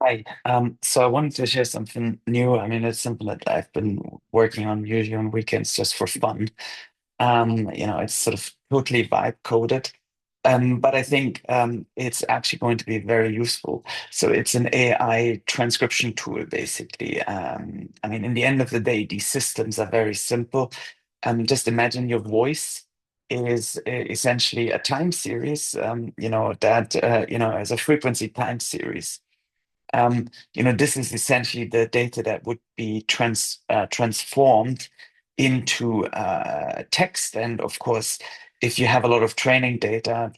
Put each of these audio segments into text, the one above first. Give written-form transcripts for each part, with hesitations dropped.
Hi. So I wanted to share something new. I mean, it's something that I've been working on usually on weekends just for fun. It's sort of totally vibe coded. But I think it's actually going to be very useful. So it's an AI transcription tool, basically. I mean, in the end of the day, these systems are very simple. Just imagine your voice is essentially a time series, as a frequency time series. This is essentially the data that would be transformed into text. And of course, if you have a lot of training data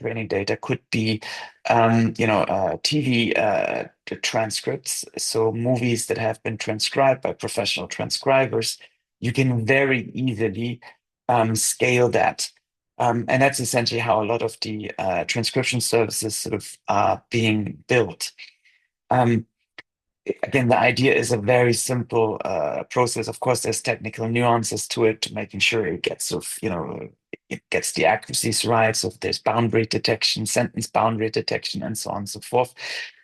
could be, TV transcripts, so movies that have been transcribed by professional transcribers. You can very easily scale that. And that's essentially how a lot of the transcription services sort of are being built. Um, Again, the idea is a very simple process. Of course, there's technical nuances to it, to making sure it gets it gets the accuracies right. So if there's boundary detection, sentence boundary detection, and so on and so forth,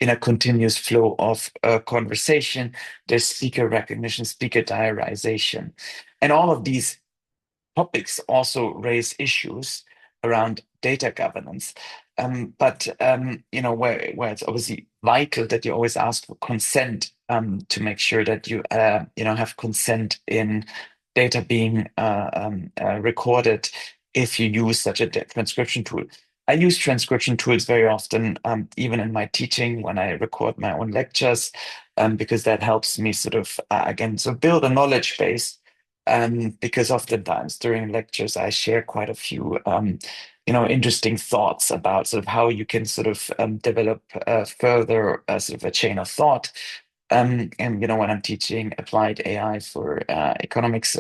in a continuous flow of conversation, there's speaker recognition, speaker diarization, and all of these topics also raise issues around data governance. Where it's obviously vital that you always ask for consent to make sure that you have consent in data being recorded if you use such a transcription tool. I use transcription tools very often, even in my teaching when I record my own lectures, because that helps me sort of, again, so build a knowledge base, because oftentimes during lectures I share quite a few interesting thoughts about sort of how you can sort of develop further sort of a chain of thought. And when I'm teaching applied AI for economics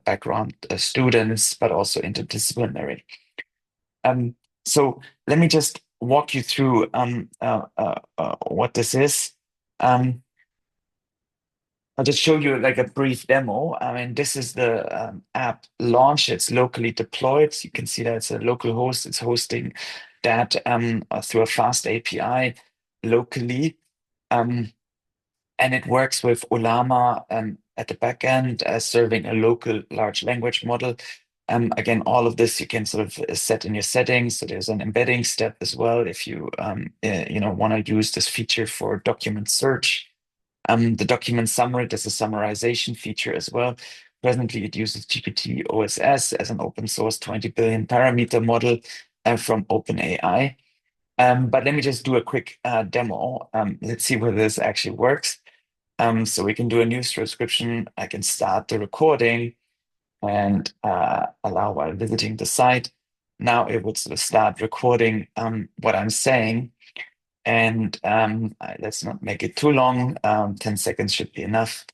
background students, but also interdisciplinary. Um, so let me just walk you through what this is. Um, I'll just show you like a brief demo. I mean, this is the app launch. It's locally deployed. So you can see that it's a local host. It's hosting that through a fast API locally. Um, and it works with Olama at the back end, serving a local large language model. Again, all of this you can sort of set in your settings. So there's an embedding step as well if you want to use this feature for document search. The document summary, there's a summarization feature as well. Presently, it uses GPT OSS as an open source 20 billion parameter model from OpenAI. But let me just do a quick demo. Let's see whether this actually works. So we can do a news transcription. I can start the recording and allow while visiting the site. Now it would sort of start recording what I'm saying. And let's not make it too long. 10 seconds should be enough.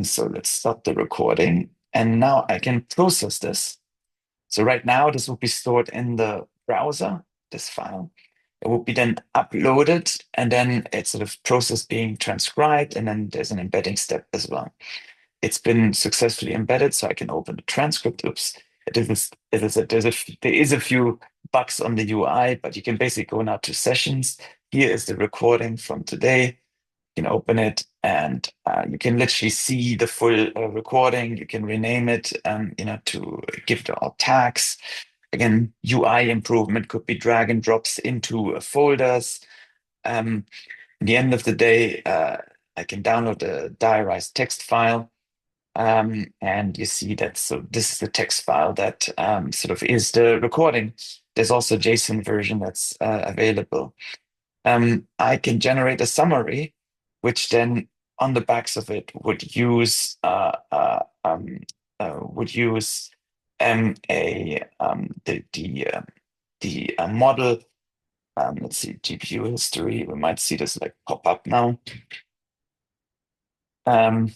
So let's stop the recording. And now I can process this. So right now, this will be stored in the browser, this file. It will be then uploaded, and then it's sort of process being transcribed, and then there's an embedding step as well. It's been successfully embedded, so I can open the transcript. Oops, there is a few bugs on the UI, but you can basically go now to sessions. Here is the recording from today. You can open it, and you can literally see the full recording. You can rename it, to give it alt tags. Again, UI improvement could be drag and drops into folders. At the end of the day, I can download the diarized text file. And you see that, so this is the text file that sort of is the recording. There's also a JSON version that's available. I can generate a summary, which then on the backs of it would use a the model. Let's see, GPU history. We might see this like pop up now. Um,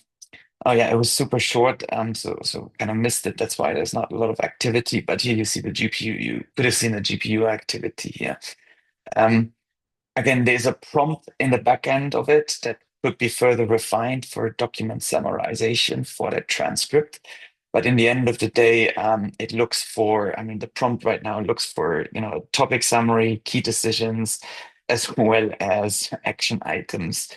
Oh yeah, it was super short, so kind of missed it. That's why there's not a lot of activity. But here you see the GPU. You could have seen the GPU activity here. Um, Again, there's a prompt in the back end of it that could be further refined for document summarization for that transcript. But in the end of the day, it looks for, I mean, the prompt right now looks for, topic summary, key decisions, as well as action items.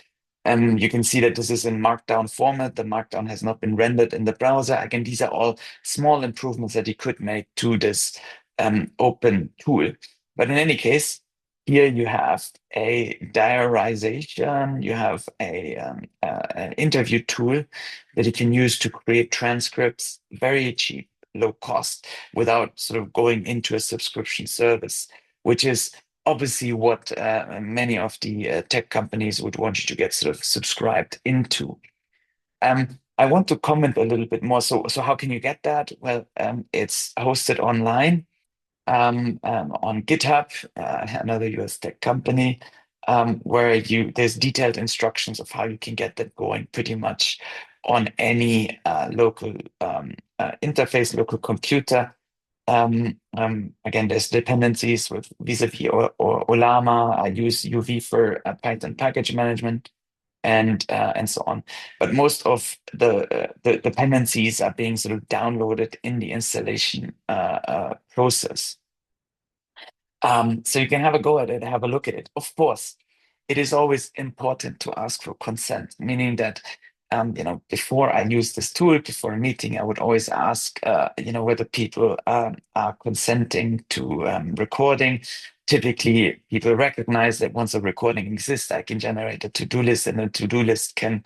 You can see that this is in markdown format. The markdown has not been rendered in the browser. Again, these are all small improvements that you could make to this open tool. But in any case, here you have a diarization, you have an interview tool that you can use to create transcripts very cheap, low cost, without sort of going into a subscription service, which is obviously what many of the tech companies would want you to get sort of subscribed into. I want to comment a little bit more. So how can you get that? Well, it's hosted online on GitHub, another US tech company, where there's detailed instructions of how you can get that going pretty much on any local interface, local computer. Again, there's dependencies with vis-a-vis or Olama. I use UV for Python package management and so on. But most of the dependencies are being sort of downloaded in the installation process. So you can have a go at it, have a look at it. Of course, it is always important to ask for consent, meaning that before I use this tool, before a meeting, I would always ask, whether people are consenting to recording. Typically, people recognize that once a recording exists, I can generate a to-do list, and a to-do list can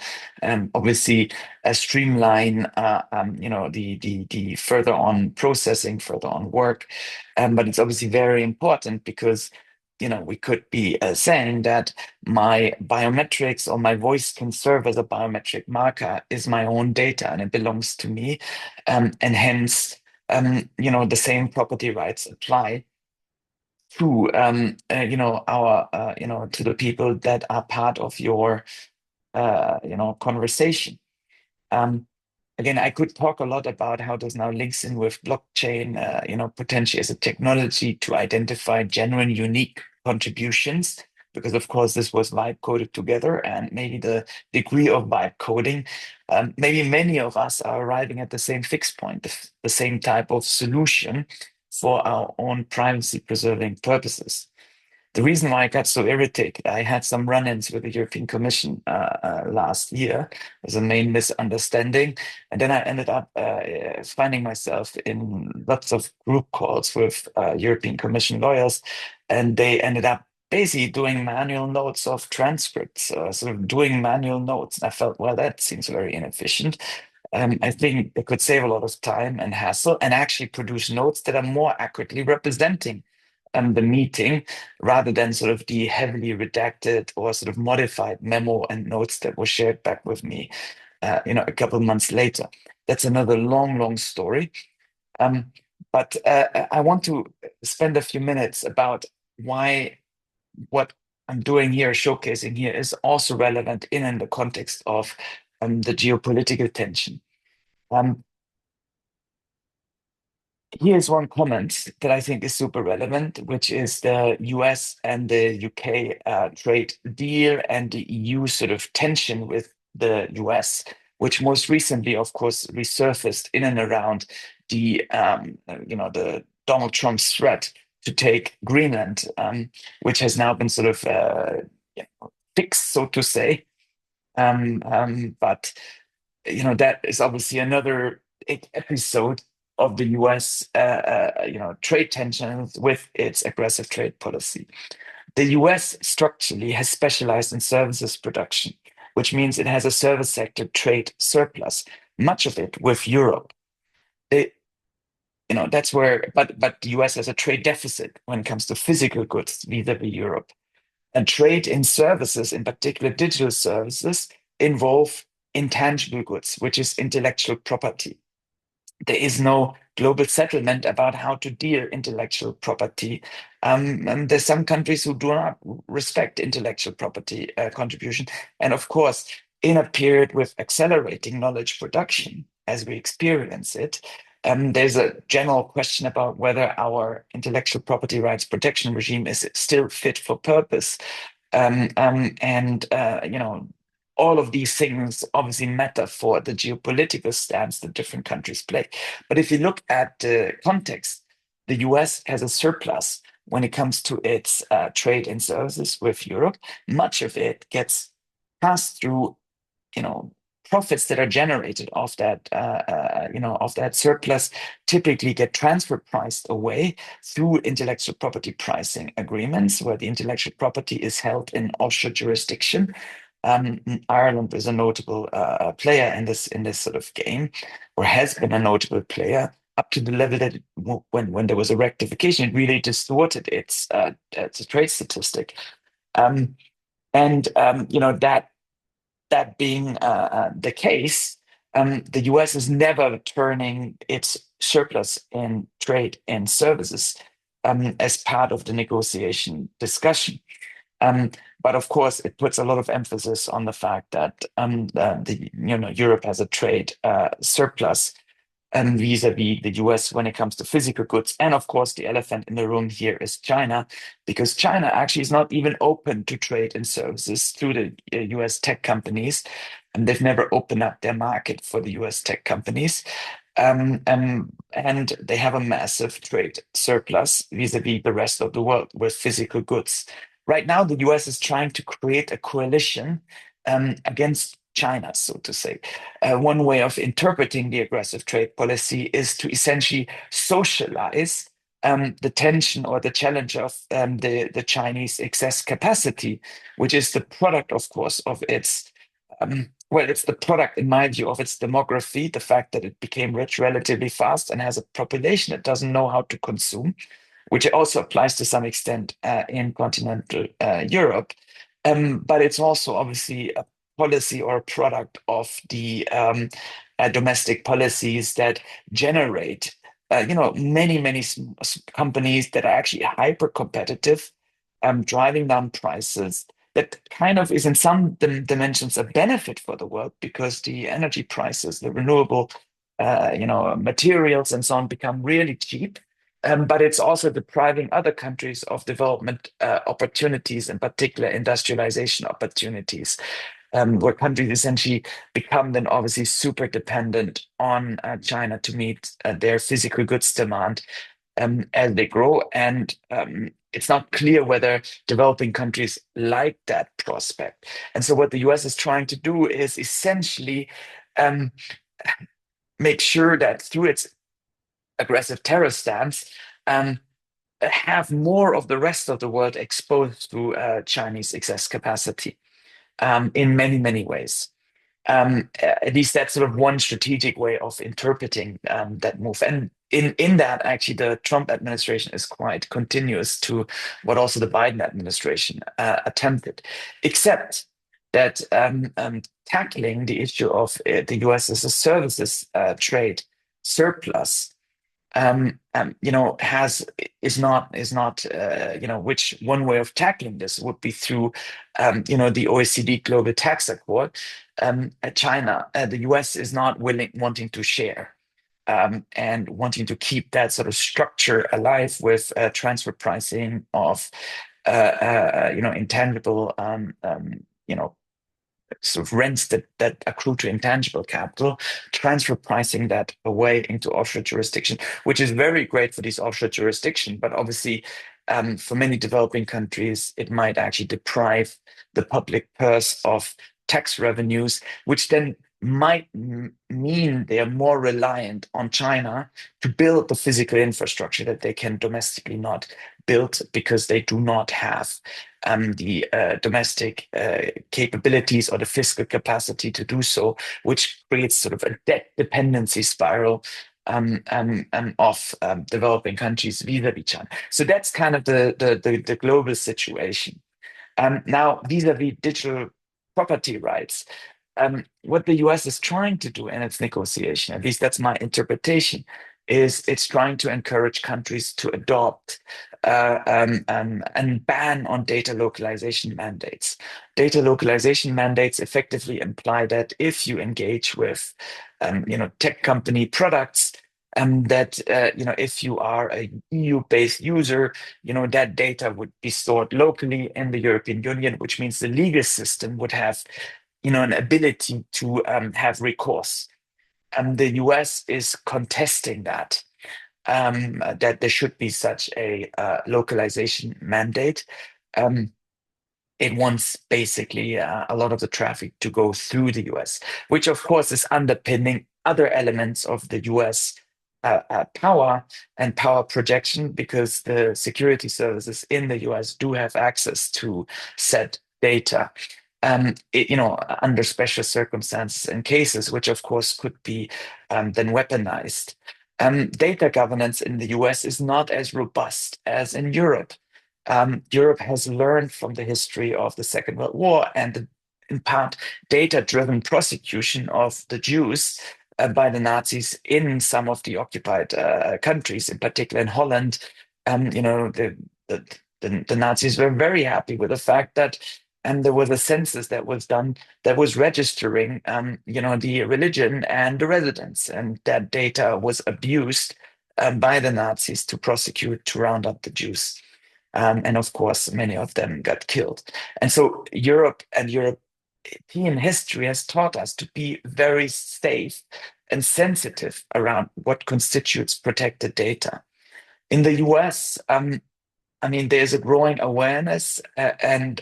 obviously streamline, the further on processing, further on work. But it's obviously very important because we could be saying that my biometrics or my voice can serve as a biometric marker is my own data and it belongs to me. And hence, the same property rights apply to, to the people that are part of your, conversation. Um, Again, I could talk a lot about how this now links in with blockchain, potentially as a technology to identify genuine, unique contributions, because of course this was vibe coded together, and maybe the degree of vibe coding, maybe many of us are arriving at the same fixed point, the same type of solution for our own privacy preserving purposes. The reason why I got so irritated, I had some run-ins with the European Commission last year. There's a main misunderstanding, and then I ended up finding myself in lots of group calls with European Commission lawyers, and they ended up basically doing manual notes of transcripts, sort of doing manual notes. And I felt, well, that seems very inefficient. I think they could save a lot of time and hassle and actually produce notes that are more accurately representing the meeting rather than sort of the heavily redacted or sort of modified memo and notes that were shared back with me, a couple of months later. That's another long, long story. Um, but I want to spend a few minutes about why what I'm doing here, showcasing here, is also relevant in the context of the geopolitical tension. Um, Here's one comment that I think is super relevant, which is the US and the UK trade deal and the EU sort of tension with the US, which most recently, of course, resurfaced in and around the Donald Trump's threat to take Greenland, which has now been sort of fixed, so to say. But that is obviously another episode of the US, trade tensions with its aggressive trade policy. The US structurally has specialized in services production, which means it has a service sector trade surplus, much of it with Europe. It, that's where, but the US has a trade deficit when it comes to physical goods vis-a-vis Europe. And trade in services, in particular digital services, involve intangible goods, which is intellectual property. There is no global settlement about how to deal intellectual property. And there's some countries who do not respect intellectual property contribution. And of course, in a period with accelerating knowledge production, as we experience it, there's a general question about whether our intellectual property rights protection regime is still fit for purpose. And all of these things obviously matter for the geopolitical stance that different countries play. But if you look at the context, the US has a surplus when it comes to its trade and services with Europe. Much of it gets pass-through, profits that are generated off that, of that surplus typically get transfer priced away through intellectual property pricing agreements, where the intellectual property is held in offshore jurisdiction. Ireland is a notable player in this sort of game, or has been a notable player up to the level that when there was a rectification, it really distorted its a trade statistic. Um, and that being the case, the US is never turning its surplus in trade and services as part of the negotiation discussion. Um, but of course, it puts a lot of emphasis on the fact that Europe has a trade surplus vis-a-vis the US when it comes to physical goods. And of course, the elephant in the room here is China, because China actually is not even open to trade and services through the US tech companies. And they've never opened up their market for the US tech companies. And they have a massive trade surplus vis-a-vis the rest of the world with physical goods. Right now, the US is trying to create a coalition against China, so to say. One way of interpreting the aggressive trade policy is to essentially socialize the tension or the challenge of the Chinese excess capacity, which is the product, of course, of its it's the product, in my view, of its demography, the fact that it became rich relatively fast and has a population that doesn't know how to consume, which also applies to some extent in continental Europe. But it's also obviously a policy or a product of the domestic policies that generate, many companies that are actually hyper competitive, driving down prices. That kind of is in some dimensions a benefit for the world because the energy prices, the renewable, materials and so on become really cheap. But it's also depriving other countries of development opportunities, in particular industrialization opportunities, where countries essentially become then obviously super dependent on China to meet their physical goods demand as they grow. And it's not clear whether developing countries like that prospect. And so, what the US is trying to do is essentially um, make sure that through its aggressive terror stance, have more of the rest of the world exposed to Chinese excess capacity in many ways. At least that's sort of one strategic way of interpreting that move. And in that, actually, the Trump administration is quite continuous to what also the Biden administration attempted, except that tackling the issue of the US as a services trade surplus has is not which one way of tackling this would be through the OECD Global Tax Accord. China, the US is not wanting to share and wanting to keep that sort of structure alive with transfer pricing of intangible sort of rents that accrue to intangible capital, transfer pricing that away into offshore jurisdiction, which is very great for these offshore jurisdictions. But obviously, for many developing countries, it might actually deprive the public purse of tax revenues, which then might mean they are more reliant on China to build the physical infrastructure that they can domestically not build because they do not have the domestic capabilities or the fiscal capacity to do so, which creates sort of a debt dependency spiral of developing countries vis-a-vis China. So that's kind of the global situation. Now, vis-a-vis digital property rights, what the US is trying to do in its negotiation, at least that's my interpretation, is it's trying to encourage countries to adopt and ban on data localization mandates. Data localization mandates effectively imply that if you engage with, tech company products, that if you are a EU-based user, that data would be stored locally in the European Union, which means the legal system would have, an ability to have recourse. The US is contesting that there should be such a localization mandate. Um, it wants basically a lot of the traffic to go through the US, which of course is underpinning other elements of the US power and power projection, because the security services in the US do have access to said data. Under special circumstances and cases, which of course could be then weaponized. Data governance in the US is not as robust as in Europe. Europe has learned from the history of the Second World War and in part, data-driven prosecution of the Jews by the Nazis in some of the occupied countries, in particular in Holland. The, the Nazis were very happy with the fact that there was a census that was done that was registering, the religion and the residents, and that data was abused by the Nazis to prosecute, to round up the Jews. And of course, many of them got killed. And so Europe and European history has taught us to be very safe and sensitive around what constitutes protected data. In the US, there's a growing awareness and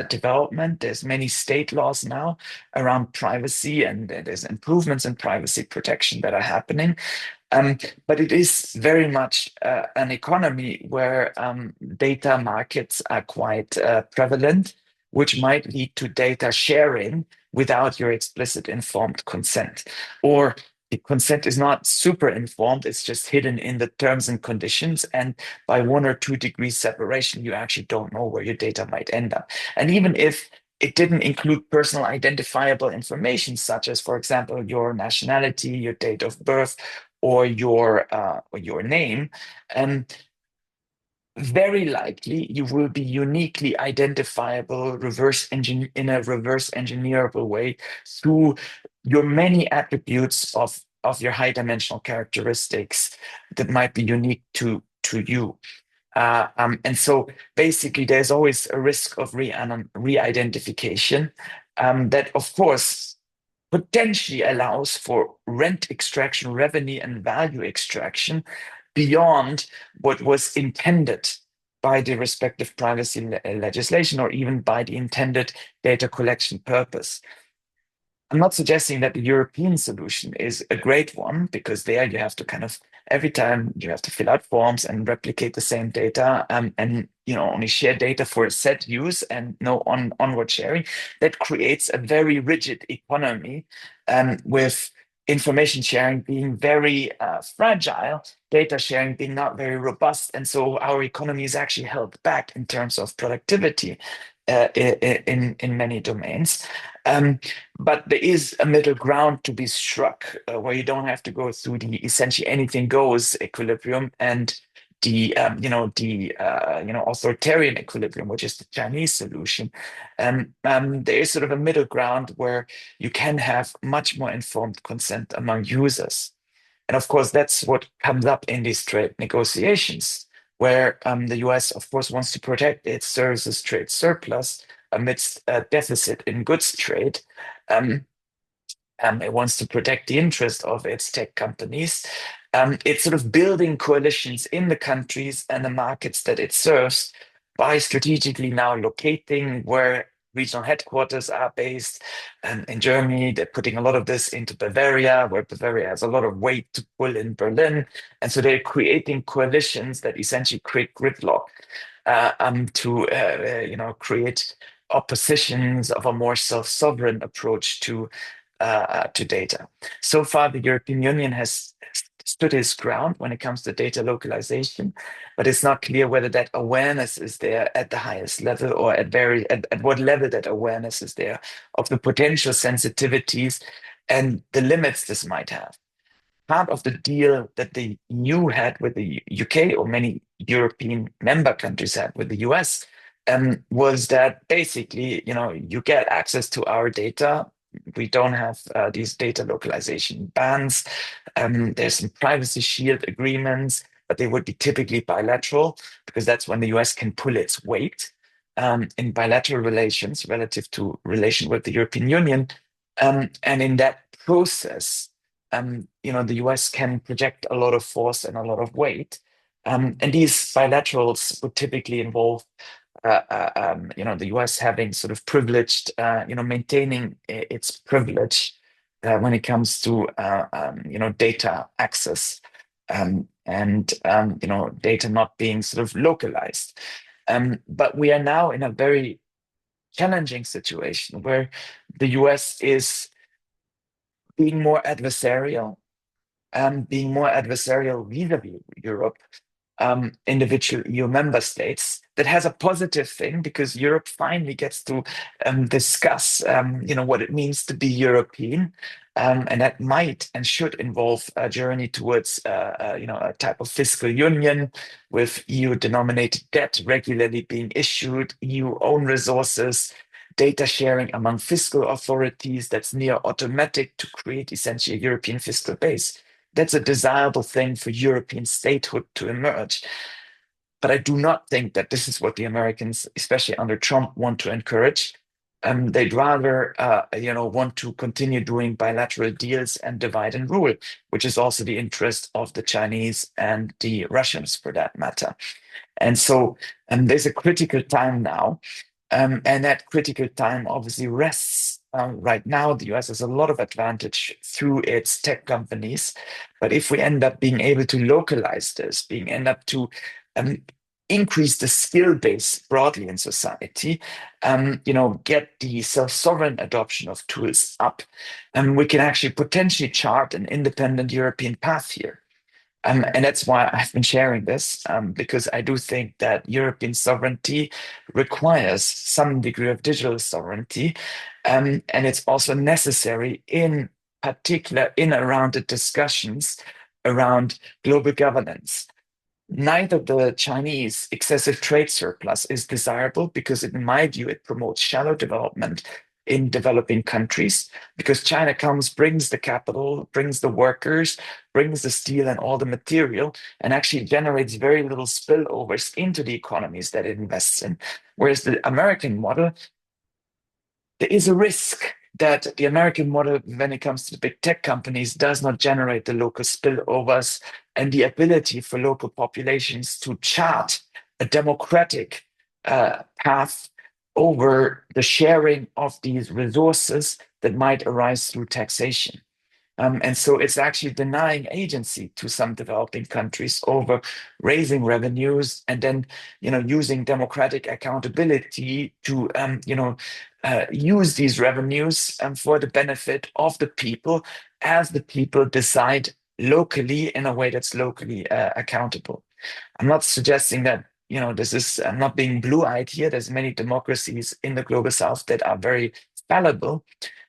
development. There's many state laws now around privacy, and there's improvements in privacy protection that are happening. But it is very much an economy where data markets are quite prevalent, which might lead to data sharing without your explicit informed consent. Or the consent is not super informed, it's just hidden in the terms and conditions. And by 1 or 2 degrees separation, you actually don't know where your data might end up. And even if it didn't include personal identifiable information, such as, for example, your nationality, your date of birth, or your name, very likely you will be uniquely identifiable in a reverse engineerable way through your many attributes of your high dimensional characteristics that might be unique to you. And so basically, there's always a risk of re-identification that, of course, potentially allows for rent extraction, revenue, and value extraction beyond what was intended by the respective privacy legislation, or even by the intended data collection purpose. I'm not suggesting that the European solution is a great one, because there you have to kind of every time you have to fill out forms and replicate the same data, and only share data for a set use and no onward sharing. That creates a very rigid economy, with information sharing being very fragile, data sharing being not very robust, and so our economy is actually held back in terms of productivity in many domains. But there is a middle ground to be struck, where you don't have to go through the essentially anything goes equilibrium and the authoritarian equilibrium, which is the Chinese solution. There is sort of a middle ground where you can have much more informed consent among users. And of course, that's what comes up in these trade negotiations, where the US, of course, wants to protect its services trade surplus amidst a deficit in goods trade. It wants to protect the interest of its tech companies. It's sort of building coalitions in the countries and the markets that it serves by strategically now locating where regional headquarters are based. In Germany, they're putting a lot of this into Bavaria, where Bavaria has a lot of weight to pull in Berlin. And so they're creating coalitions that essentially create gridlock to create oppositions of a more self-sovereign approach to data. So far, the European Union has stood its ground when it comes to data localization, but it's not clear whether that awareness is there at the highest level, or at what level that awareness is there of the potential sensitivities and the limits this might have. Part of the deal that the EU had with the UK, or many European member countries had with the US, was that basically, you get access to our data. We don't have these data localization bans. There's some privacy shield agreements, but they would be typically bilateral, because that's when the US can pull its weight in bilateral relations relative to relation with the European Union. And in that process, the US can project a lot of force and a lot of weight. And these bilaterals would typically involve the US having sort of privileged, maintaining its privilege when it comes to, data access, and data not being sort of localized. But we are now in a very challenging situation where the US is being more adversarial vis-a-vis Europe, individual EU member states. That has a positive thing because Europe finally gets to discuss, what it means to be European, and that might and should involve a journey towards, a type of fiscal union with EU-denominated debt regularly being issued, EU own resources, data sharing among fiscal authorities that's near automatic to create essentially a European fiscal base. That's a desirable thing for European statehood to emerge. But I do not think that this is what the Americans, especially under Trump, want to encourage. They'd rather, want to continue doing bilateral deals and divide and rule, which is also the interest of the Chinese and the Russians, for that matter. And so, there's a critical time now, and that critical time obviously rests right now. The US has a lot of advantage through its tech companies. But if we end up being able to localize this, being end up to um, increase the skill base broadly in society, get the self-sovereign adoption of tools up, we can actually potentially chart an independent European path here. And that's why I've been sharing this, because I do think that European sovereignty requires some degree of digital sovereignty. And it's also necessary, in particular, in around the discussions around global governance. Neither the Chinese excessive trade surplus is desirable because, in my view, it promotes shallow development in developing countries, because China comes, brings the capital, brings the workers, brings the steel and all the material, and actually generates very little spillovers into the economies that it invests in. Whereas the American model, there is a risk that the American model, when it comes to the big tech companies, does not generate the local spillovers and the ability for local populations to chart a democratic path over the sharing of these resources that might arise through taxation. And so it's actually denying agency to some developing countries over raising revenues and then, using democratic accountability to, use these revenues for the benefit of the people as the people decide locally in a way that's locally accountable. I'm not suggesting that, this is, I'm not being blue-eyed here. There's many democracies in the global south that are very fallible.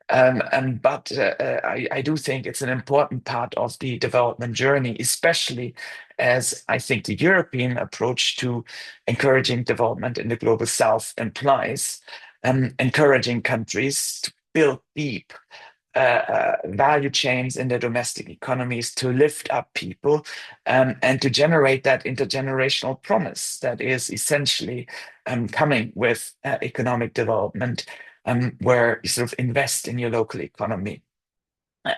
But I do think it's an important part of the development journey, especially as I think the European approach to encouraging development in the global south implies encouraging countries to build deep value chains in their domestic economies, to lift up people, and to generate that intergenerational promise that is essentially coming with economic development, where you sort of invest in your local economy.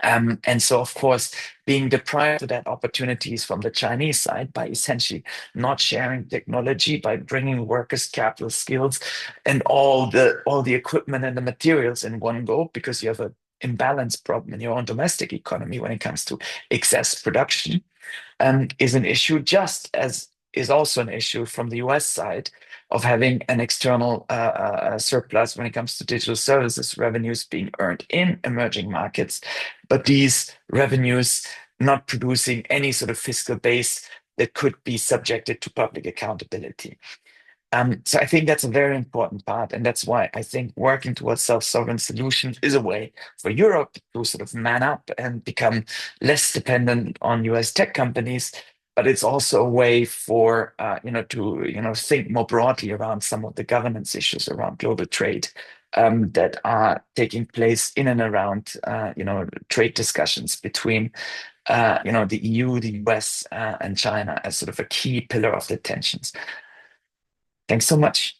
And so, of course, being deprived of that opportunities from the Chinese side by essentially not sharing technology, by bringing workers' capital, skills, and all the equipment and the materials in one go, because you have an imbalance problem in your own domestic economy when it comes to excess production, is an issue, just as is also an issue from the US side of having an external surplus when it comes to digital services revenues being earned in emerging markets, but these revenues not producing any sort of fiscal base that could be subjected to public accountability. So I think that's a very important part, and that's why I think working towards self-sovereign solutions is a way for Europe to sort of man up and become less dependent on US tech companies. But it's also a way for to think more broadly around some of the governance issues around global trade, that are taking place in and around trade discussions between the EU, the US, and China as sort of a key pillar of the tensions. Thanks so much.